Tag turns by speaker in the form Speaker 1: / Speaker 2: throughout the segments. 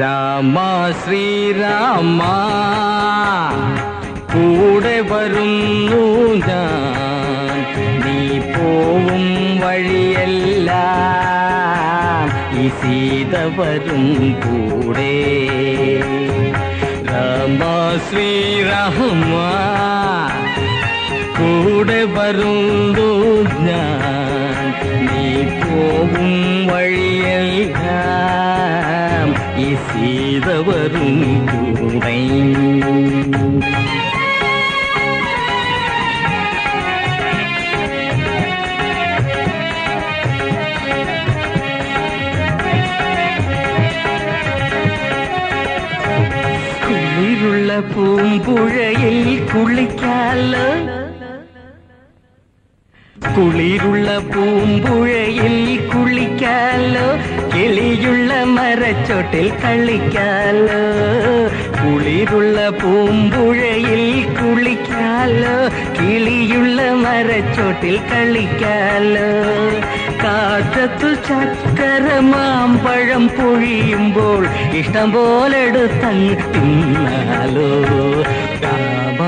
Speaker 1: രാമ ശ്രീരാമ കൂടെ വരുന്നു ഞാൻ, നീ പോവും വഴിയെല്ലാം ഈ സീത വരും കൂടെ. രാമ ശ്രീരാമ കൂടെ വരുന്നു ഞാൻ, നീ പോവും വഴിയെല്ലാം ഈ സീത വരും കൂടെ. കുളിരുള്ള പൂമ്പുഴയിൽ കുളിക്കാലോ, കുളിരുള്ള പൂമ്പുഴയിൽ കുളിക്കാലോ, കിളിയുള്ള മരച്ചോട്ടിൽ കളിക്കാലോ. കുളിരുള്ള പൂമ്പുഴയിൽ കുളിക്കാലോ, കിളിയുള്ള മരച്ചോട്ടിൽ കളിക്കാലോ. കാറ്റത്തു ചക്കര മാമ്പഴം പൊഴിയുമ്പോൾ ഇഷ്ടം പോലെടുത്തങ്ങ് തിന്നാലോ. രാമ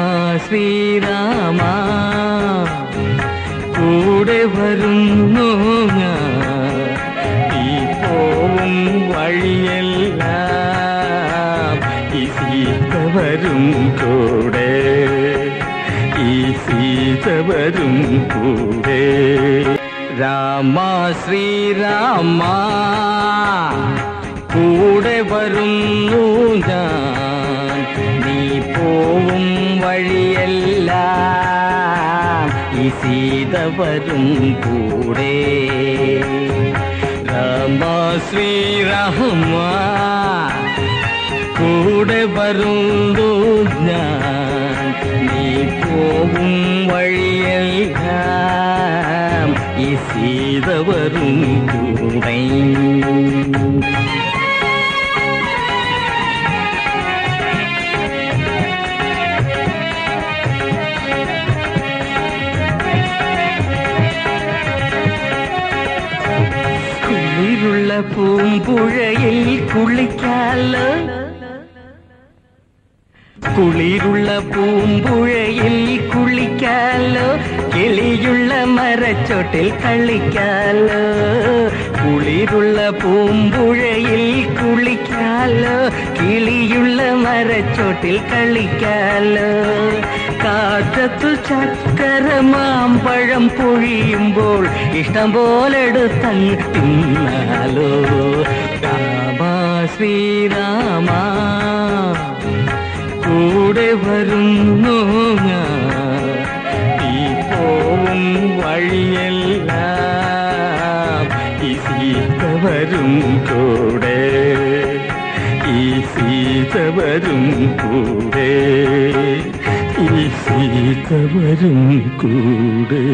Speaker 1: ശ്രീരാമ കൂടെ വരുന്നു ഞാൻ, ഈ പോവും വഴിയെല്ലാം ഈ സീത വരും കൂടെ, ഈ സീത വരും കൂടെ. രാമ ശ്രീരാമ കൂടെ വരുന്നു ഞാൻ, നീ പോവും വഴിയെല്ലാം ഈ സീത വരും കൂടെ. രാമ ശ്രീരാമ കൂടെ വരുന്നു ഞാൻ, നീ പോവും വഴിയെല്ലാം ഈ സീത വരും കൂടെ. കുളിരുള്ള പൂമ്പുഴയിൽ കുളിക്കാലോ, കുളിരുള്ള പൂമ്പുഴയിൽ കുളിക്കാലോ, കിളിയുള്ള മരച്ചോട്ടിൽ കളിക്കാലോ. കുളിരുള്ള പൂമ്പുഴയിൽ കുളിക്കാലോ, കിളിയുള്ള മരച്ചോട്ടിൽ കളിക്കാലോ. കാറ്റത്തു ചക്കര മാമ്പഴം പൊഴിയുമ്പോൾ ഇഷ്ടം പോലെടുത്തങ്ങ് തിന്നാലോ. രാമ ശ്രീരാമ കൂടെ വരുന്നു ഞാൻ, ഈ പോവും വഴിയെല്ലാം ഈ സീത വരും കൂടെ, ഈ സീത വരും കൂടെ, ഈ സീത വരും കൂടെ.